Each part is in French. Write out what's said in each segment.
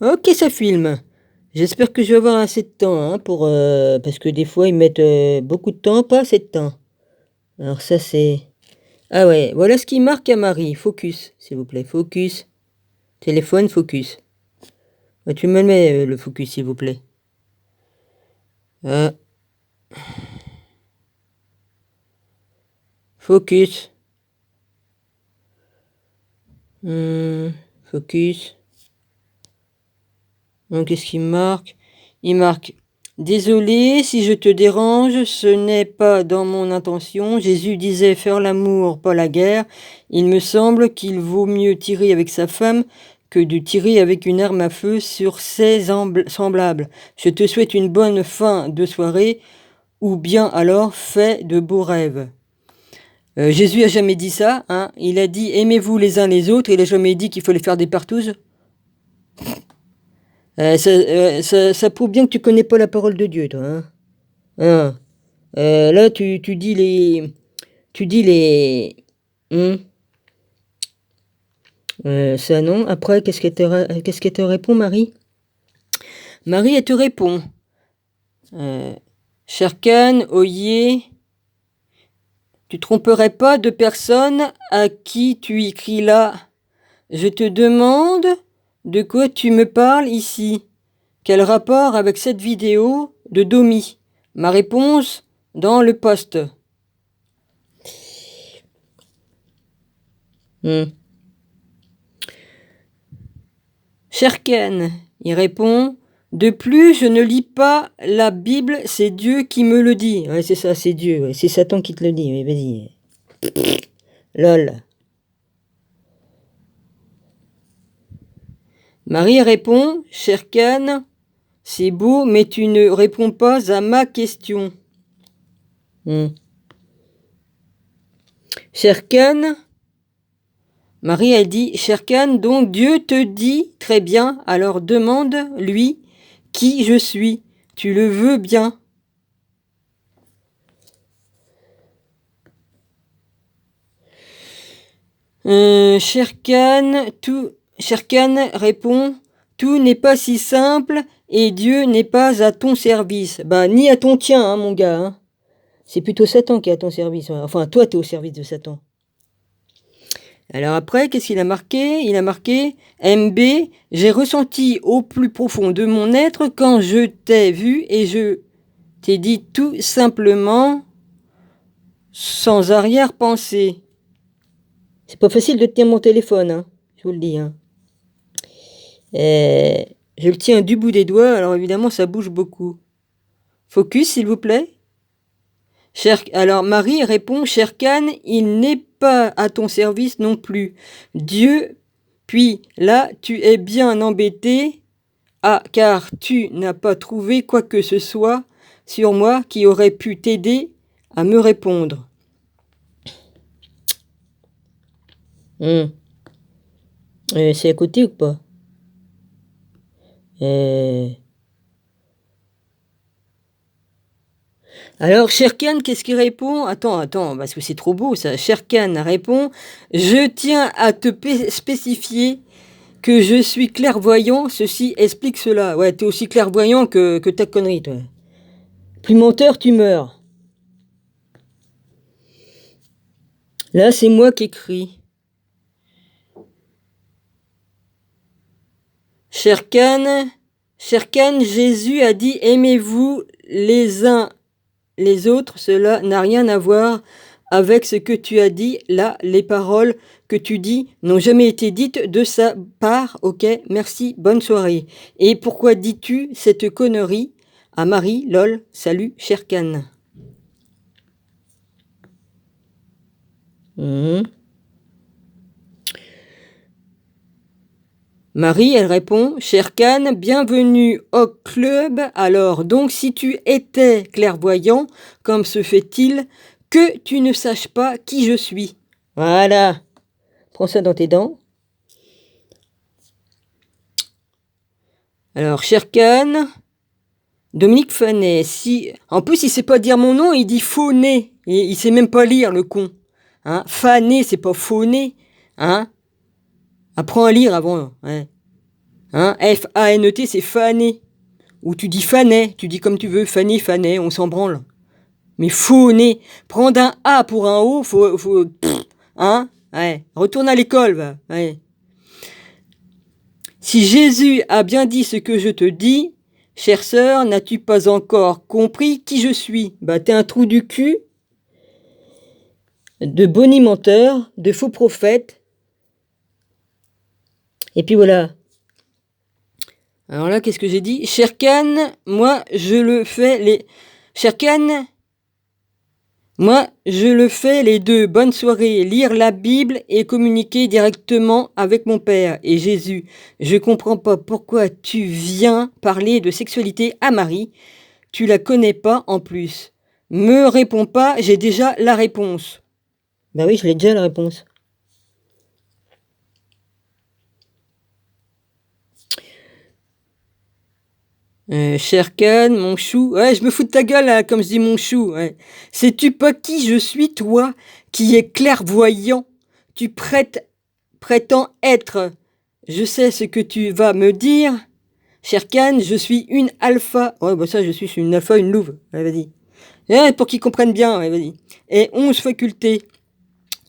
Ok, ça filme. J'espère que je vais avoir assez de temps, hein, parce que des fois ils mettent beaucoup de temps, pas assez de temps. Alors ça c'est... Ah ouais, voilà ce qui marque à Marie. Focus, s'il vous plaît. Focus. Téléphone, focus. Tu me le mets le focus, s'il vous plaît. Ah, focus. Focus. Donc qu'est-ce qu'il marque? Il marque: désolé si je te dérange, ce n'est pas dans mon intention. Jésus disait faire l'amour, pas la guerre. Il me semble qu'il vaut mieux tirer avec sa femme que de tirer avec une arme à feu sur ses semblables. Je te souhaite une bonne fin de soirée, ou bien alors fais de beaux rêves. Jésus a jamais dit ça, hein. Il a dit aimez-vous les uns les autres. Il a jamais dit qu'il fallait faire des partouzes. Ça prouve bien que tu connais pas la parole de Dieu, toi, hein. Ah. Là, tu dis les... Tu dis les... Hum, ça non. Après, qu'est-ce qu'elle te répond, Marie? Marie, elle te répond. Sherkan, oyez, tu tromperais pas de personne à qui tu écris là. Je te demande de quoi tu me parles ici. Quel rapport avec cette vidéo de Domi? Ma réponse dans le post. Sherken, il répond: de plus, je ne lis pas la Bible, c'est Dieu qui me le dit. Ouais, c'est ça, c'est Dieu, ouais, c'est Satan qui te le dit. Ouais, vas-y. Lol. Marie répond: Sherkan, c'est beau, mais tu ne réponds pas à ma question. Sherkan, Marie, elle dit: Sherkan, donc Dieu te dit très bien, alors demande-lui qui je suis. Tu le veux bien. Sherkan répond: tout n'est pas si simple et Dieu n'est pas à ton service. Bah, ni à ton tien, hein, mon gars. Hein. C'est plutôt Satan qui est à ton service. Ouais. Enfin, toi, t'es au service de Satan. Alors après, qu'est-ce qu'il a marqué? Il a marqué MB, j'ai ressenti au plus profond de mon être quand je t'ai vu et je t'ai dit tout simplement, sans arrière-pensée. C'est pas facile de tenir mon téléphone, hein, je vous le dis. Hein. Je le tiens du bout des doigts, alors évidemment ça bouge beaucoup. Focus, s'il vous plaît. Alors Marie répond: Sherkan, il n'est pas à ton service non plus. Dieu, puis là, tu es bien embêté. Ah, car tu n'as pas trouvé quoi que ce soit sur moi qui aurait pu t'aider à me répondre. C'est à côté ou pas? Alors, Sherkan, qu'est-ce qu'il répond? Attends, parce que c'est trop beau ça. Sherkan répond: je tiens à te spécifier que je suis clairvoyant, ceci explique cela. Ouais, t'es aussi clairvoyant que ta connerie, toi. Plus menteur, tu meurs. Là, c'est moi qui écris. Sherkan, Jésus a dit aimez-vous les uns les autres, cela n'a rien à voir avec ce que tu as dit. Là, les paroles que tu dis n'ont jamais été dites de sa part. Ok, merci, bonne soirée. Et pourquoi dis-tu cette connerie à Marie? Lol, salut, Sherkan. Marie, elle répond: Sherkan, bienvenue au club. Alors, donc, si tu étais clairvoyant, comme se fait-il que tu ne saches pas qui je suis? Voilà. Prends ça dans tes dents. Alors, Sherkan, Dominique Fanet, si... En plus, il sait pas dire mon nom, il dit Fauné. Il sait même pas lire, le con. Hein? Fanet, c'est pas Fauné. Hein? Apprends à lire avant. Ouais. Hein, F-A-N-E-T, c'est fané. Ou tu dis fanet, tu dis comme tu veux, fané, fanet, on s'en branle. Mais fauné, prendre un A pour un O, hein, ouais, retourne à l'école, va, ouais. Si Jésus a bien dit ce que je te dis, chère sœur, n'as-tu pas encore compris qui je suis? Bah, t'es un trou du cul, de bonimenteur, de faux prophète. Et puis voilà. Alors là, qu'est-ce que j'ai dit? Sherkan, moi, je le fais les... Sherkan, moi, je le fais les deux. Bonne soirée. Lire la Bible et communiquer directement avec mon Père et Jésus. Je comprends pas pourquoi tu viens parler de sexualité à Marie. Tu la connais pas en plus. Me réponds pas, j'ai déjà la réponse. Bah oui, je l'ai déjà la réponse. Sherkan, mon chou. Ouais, je me fous de ta gueule, là, comme je dis mon chou. Ouais. Sais-tu pas qui je suis, toi, qui est clairvoyant? Tu prétends être. Je sais ce que tu vas me dire. Sherkan, je suis une alpha. Ouais, bah ça, je suis une alpha, une louve. Ouais, vas-y. Ouais, pour qu'ils comprennent bien, ouais, vas-y. Et 11 facultés.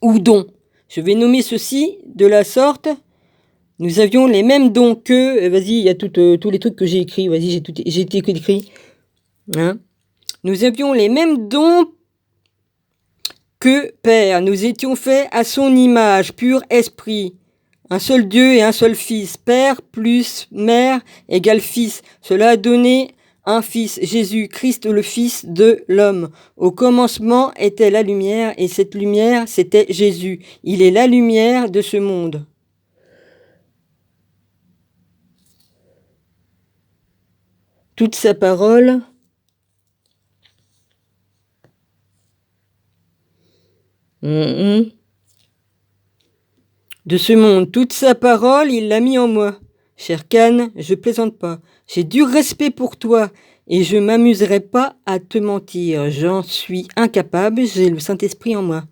Ou dons. Je vais nommer ceci de la sorte. Nous avions les mêmes dons que... Vas-y, il y a tous les trucs que j'ai écrits. Vas-y, j'ai tout écrit. Hein? Nous avions les mêmes dons que Père. Nous étions faits à son image, pur esprit. Un seul Dieu et un seul Fils. Père plus Mère égale Fils. Cela a donné un Fils, Jésus, Christ le Fils de l'homme. Au commencement était la lumière et cette lumière, c'était Jésus. Il est la lumière de ce monde. Toute sa parole de ce monde, toute sa parole, il l'a mis en moi. Cher Khan, je plaisante pas. J'ai du respect pour toi et je m'amuserai pas à te mentir. J'en suis incapable, j'ai le Saint-Esprit en moi.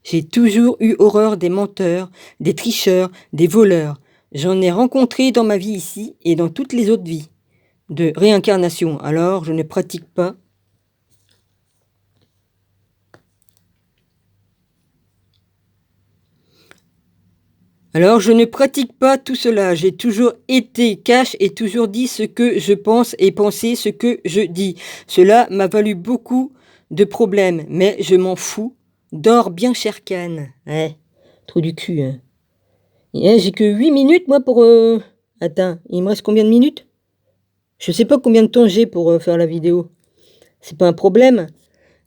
J'ai toujours eu horreur des menteurs, des tricheurs, des voleurs. J'en ai rencontré dans ma vie ici et dans toutes les autres vies de réincarnation. Alors, je ne pratique pas. Alors, je ne pratique pas tout cela. J'ai toujours été cash et toujours dit ce que je pense et pensé ce que je dis. Cela m'a valu beaucoup de problèmes, mais je m'en fous. Dors bien, cher Khan. Ouais, trou du cul. Hein. J'ai que 8 minutes, moi, pour... Attends, il me reste combien de minutes? Je sais pas combien de temps j'ai pour faire la vidéo. C'est pas un problème.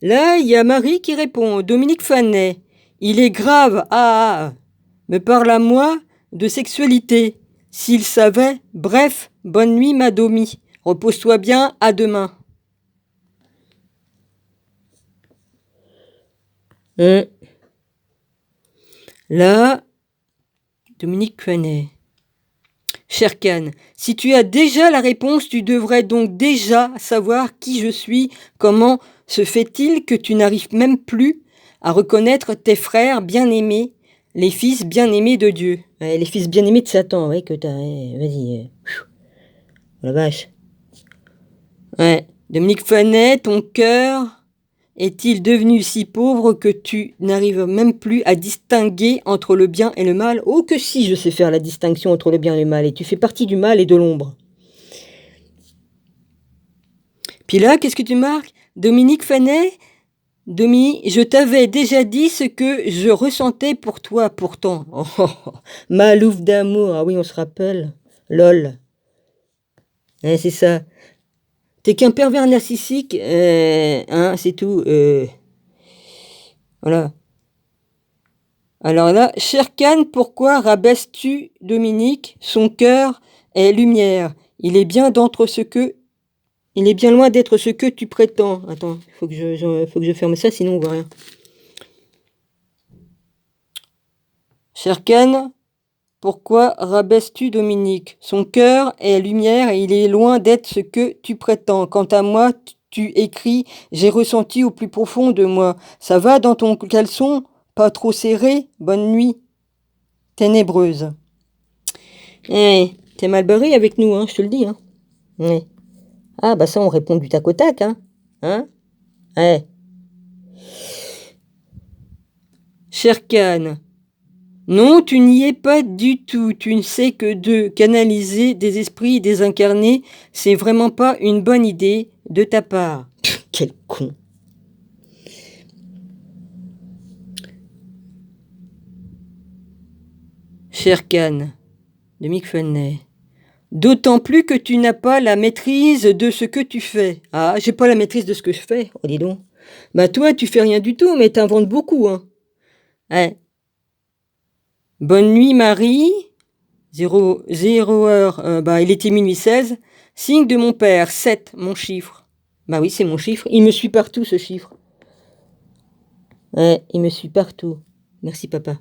Là, il y a Marie qui répond. Dominique Fanet. Il est grave. Me parle à moi de sexualité. S'il savait, bref, bonne nuit, ma Domi. Repose-toi bien, à demain. Là, Dominique Fanet. Cher Khan, si tu as déjà la réponse, tu devrais donc déjà savoir qui je suis. Comment se fait-il que tu n'arrives même plus à reconnaître tes frères bien-aimés, les fils bien-aimés de Dieu? Ouais, les fils bien-aimés de Satan, ouais, que t'as... Ouais, vas-y. La vache. Ouais. Dominique Fanet, ton cœur est-il devenu si pauvre que tu n'arrives même plus à distinguer entre le bien et le mal? Oh que si, je sais faire la distinction entre le bien et le mal, et tu fais partie du mal et de l'ombre. Puis là, qu'est-ce que tu marques? Dominique Fanet? Je t'avais déjà dit ce que je ressentais pour toi, pourtant. Oh, Malouf d'amour, ah oui, on se rappelle. Lol. Ouais, c'est ça. T'es qu'un pervers narcissique, hein, c'est tout. Voilà. Alors là, cher Khan, pourquoi rabaisses-tu Dominique? Son cœur est lumière. Il est bien loin d'être ce que tu prétends. Attends, faut que je ferme ça, sinon on voit rien. Cher Khan, pourquoi rabaisses-tu Dominique? Son cœur est lumière et il est loin d'être ce que tu prétends. Quant à moi, tu écris, j'ai ressenti au plus profond de moi. Ça va dans ton caleçon? Pas trop serré? Bonne nuit. Ténébreuse. Eh, T'es mal barré avec nous, hein, je te le dis, hein. Ouais. Ah, bah ça, on répond du tac au tac, hein. Hein? Ouais. Sherkan. Non, tu n'y es pas du tout. Tu ne sais que de canaliser des esprits désincarnés, c'est vraiment pas une bonne idée de ta part. Pff, quel con. Sherkan, de Mick Fanny. D'autant plus que tu n'as pas la maîtrise de ce que tu fais. Ah, j'ai pas la maîtrise de ce que je fais. Oh, dis donc. Bah toi, tu fais rien du tout, mais t'inventes beaucoup, hein. Ouais. Bonne nuit, Marie. 0 heure, bah il était minuit 16. Signe de mon père, 7, mon chiffre. Bah oui, c'est mon chiffre. Il me suit partout, ce chiffre. Ouais, il me suit partout. Merci, papa.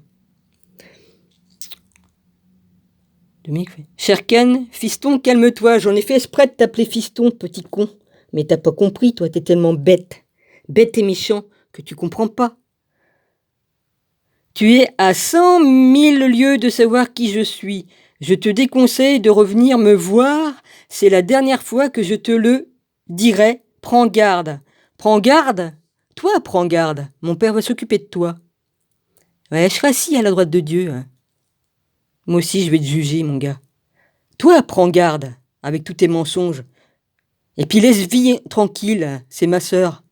Sherkan, fiston, calme-toi. J'en ai fait exprès de t'appeler fiston, petit con. Mais t'as pas compris, toi, t'es tellement bête. Bête et méchant que tu comprends pas. Tu es à 100 000 lieues de savoir qui je suis. Je te déconseille de revenir me voir. C'est la dernière fois que je te le dirai. Prends garde. Prends garde? Toi, prends garde. Mon père va s'occuper de toi. Ouais, je serai assis à la droite de Dieu. Hein. Moi aussi, je vais te juger, mon gars. Toi, prends garde avec tous tes mensonges. Et puis laisse Vie tranquille, c'est ma sœur.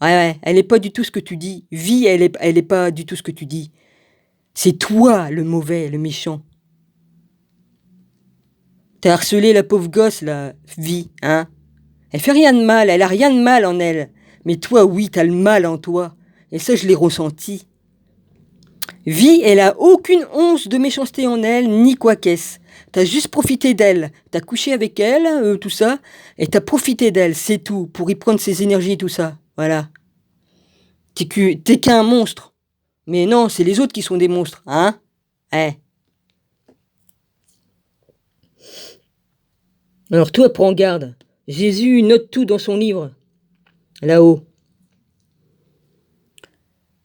Ouais, elle est pas du tout ce que tu dis. Vie, elle est pas du tout ce que tu dis. C'est toi le mauvais, le méchant. T'as harcelé la pauvre gosse, la Vie, hein? Elle fait rien de mal, elle a rien de mal en elle. Mais toi, oui, t'as le mal en toi. Et ça, je l'ai ressenti. Vie, elle a aucune once de méchanceté en elle, ni quoi qu'est-ce. T'as juste profité d'elle. T'as couché avec elle, tout ça, et t'as profité d'elle, c'est tout, pour y prendre ses énergies et tout ça. Voilà. T'es qu'un monstre. Mais non, c'est les autres qui sont des monstres, hein? Eh. Alors toi, prends garde. Jésus note tout dans son livre. Là-haut.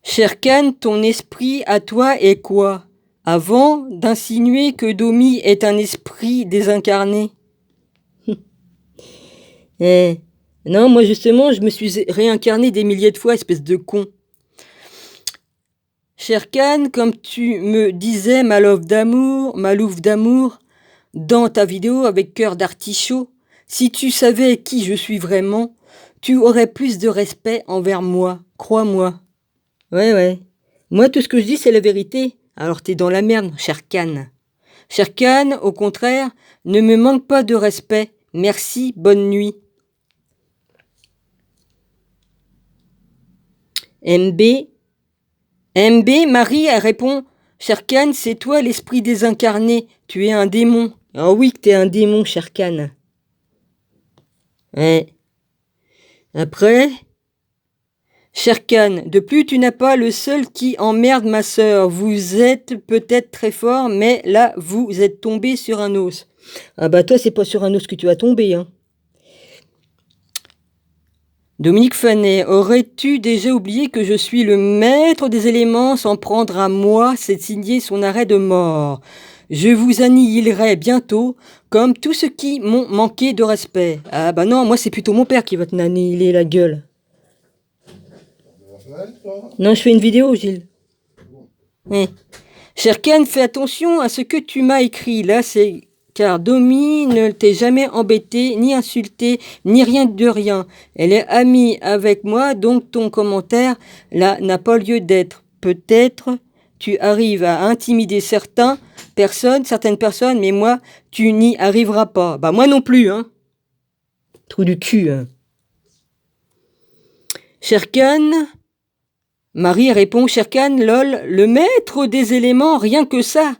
Sherkan, ton esprit à toi est quoi? Avant d'insinuer que Domi est un esprit désincarné. Eh. Non, moi justement, je me suis réincarné des milliers de fois, espèce de con. Sherkan, comme tu me disais, ma louve d'amour, dans ta vidéo avec cœur d'artichaut, si tu savais qui je suis vraiment, tu aurais plus de respect envers moi, crois-moi. Ouais. Moi, tout ce que je dis, c'est la vérité. Alors t'es dans la merde, Sherkan. Sherkan, au contraire, ne me manque pas de respect. Merci, bonne nuit. MB, Marie, elle répond, Sherkan, c'est toi l'esprit désincarné. Tu es un démon. Ah oui que t'es un démon, Sherkan. Ouais. Après, Sherkan, de plus tu n'as pas le seul qui emmerde ma sœur. Vous êtes peut-être très fort, mais là, vous êtes tombé sur un os. Ah bah toi, c'est pas sur un os que tu vas tomber, hein. Dominique Fanet, aurais-tu déjà oublié que je suis le maître des éléments sans prendre à moi, c'est signer son arrêt de mort. Je vous annihilerai bientôt, comme tous ceux qui m'ont manqué de respect. Ah bah non, moi c'est plutôt mon père qui va te annihiler la gueule. Non, je fais une vidéo, Gilles. Oui. Sherkan, fais attention à ce que tu m'as écrit. Là, c'est car Domi ne t'est jamais embêté, ni insulté, ni rien de rien. Elle est amie avec moi, donc ton commentaire, là, n'a pas lieu d'être. Peut-être tu arrives à intimider certaines personnes, mais moi, tu n'y arriveras pas. Bah moi non plus, hein. Trou du cul, hein. Sherkan, Marie répond, Sherkan, lol, le maître des éléments, rien que ça.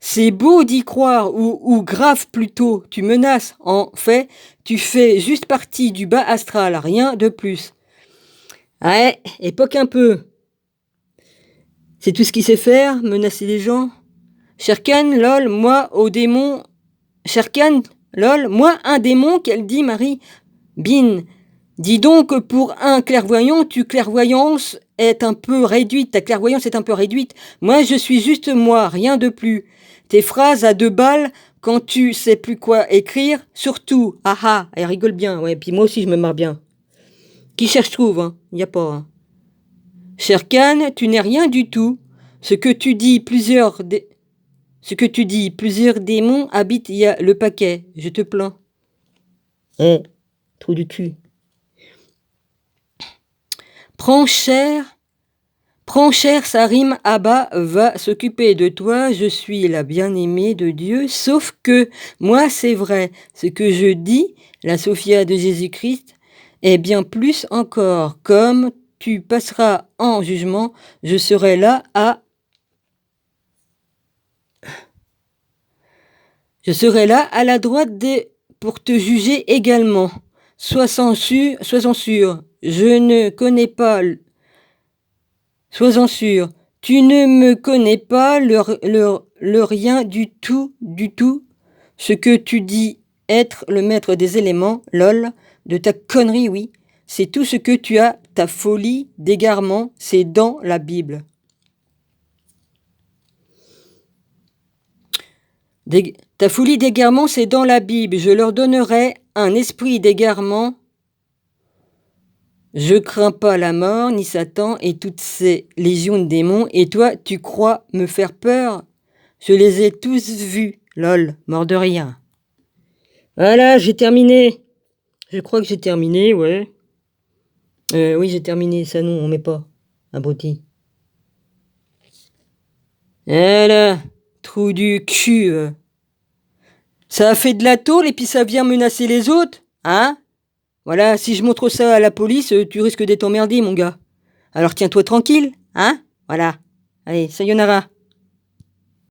C'est beau d'y croire, ou grave plutôt, tu menaces. En fait, tu fais juste partie du bas astral, rien de plus. Ouais, époque un peu. C'est tout ce qu'il sait faire, menacer les gens. Sherkan, lol, moi, au démon. Sherkan, lol, moi, un démon, qu'elle dit, Marie. Bin, dis donc, pour un clairvoyant, ta clairvoyance est un peu réduite. Moi, je suis juste moi, rien de plus. Tes phrases à 2 balles quand tu sais plus quoi écrire, surtout, elle rigole bien, ouais, puis moi aussi je me marre bien. Qui cherche trouve, hein, y a pas, hein. Sherkan, tu n'es rien du tout. Ce que tu dis, plusieurs démons habitent, il y a le paquet, je te plains. Trou du cul. Prends cher, ça rime, Abba va s'occuper de toi, je suis la bien-aimée de Dieu, sauf que, moi c'est vrai, ce que je dis, la Sophia de Jésus-Christ, est bien plus encore, comme tu passeras en jugement, je serai là à la droite pour te juger également. Sois-en sûr, je ne connais pas... Sois-en sûr, tu ne me connais pas le rien du tout. Ce que tu dis être le maître des éléments, lol, de ta connerie, oui. C'est tout ce que tu as, ta folie d'égarement, c'est dans la Bible. Ta folie d'égarement, c'est dans la Bible. Je leur donnerai un esprit d'égarement. Je crains pas la mort, ni Satan et toutes ces légions de démons. Et toi, tu crois me faire peur? Je les ai tous vus. Lol, mort de rien. Voilà, j'ai terminé. Je crois que j'ai terminé, ouais. Oui, j'ai terminé. Ça, non, on met pas. Abruti. Voilà, trou du cul. Ça a fait de la tôle et puis ça vient menacer les autres, hein? Voilà, si je montre ça à la police, tu risques d'être emmerdé, mon gars. Alors tiens-toi tranquille, hein? Voilà. Allez, sayonara.